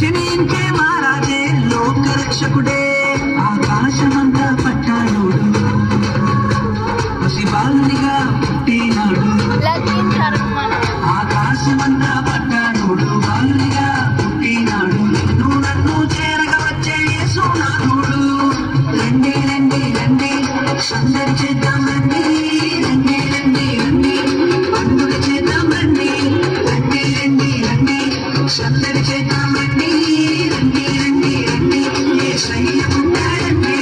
జనించే మహారాజే లోకరక్షకుడే ఆకాశమంతా పట్టానుడు పసిబాలునిగా పుట్టినాడు ఆకాశమంతా పట్టానుడు బాలునిగా పుట్టినాడు నిన్ను నన్ను చేరగా వచ్చే యేసునాథుడు రండి రండి రండి సందడి చేద్దాం రండి రండి రండి రండి పండుగ చేద్దాం రండి రండి రండి రండి సందడి చేద్దాం రండి రండి రండి రండి యేసయ్య పుట్టాడండి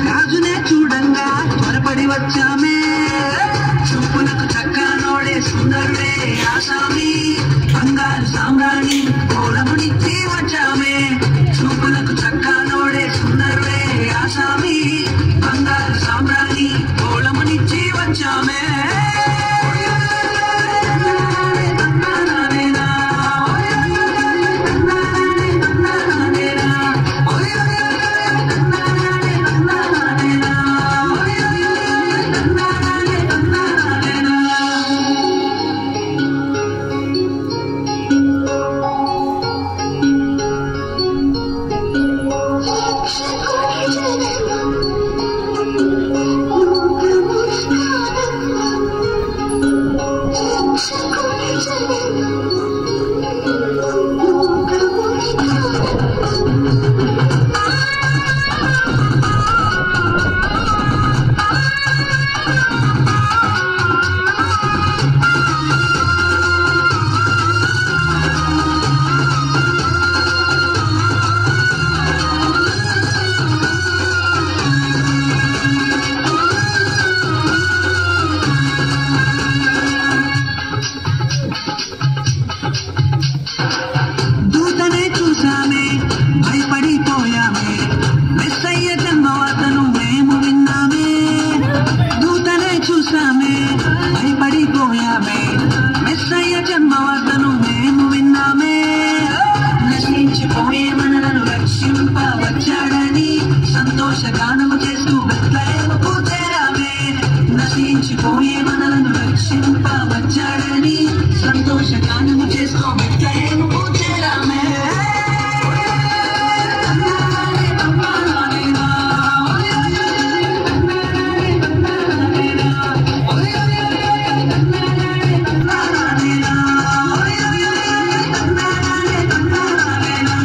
రాజునే చూడంగా త్వరపడి వచ్చామే చూపులకు చక్కనోడే సుందరుడే ఆసామి బంగారు సామ్రాణి కోలమునిచ్చి వచ్చామే చూపులకు చక్కనోడే సుందరుడే ఆసామి బంగారు సామ్రాణి కోలమునిచ్చి వచ్చామే సంతోషగానము చేస్తూ బెత్లెహేముకు చేరామే నశించిపోయే మనలను రక్షింపవచ్చాడని సంతోషగానము చేస్తూ బెత్లెహేముకు చేరామే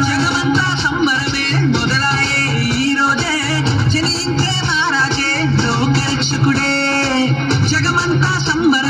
జగమంతా సంబరమే మొదలాయే ఈ రోజే జనించే మహారాజే లోకరక్షకుడే జగమంతా సంబరమే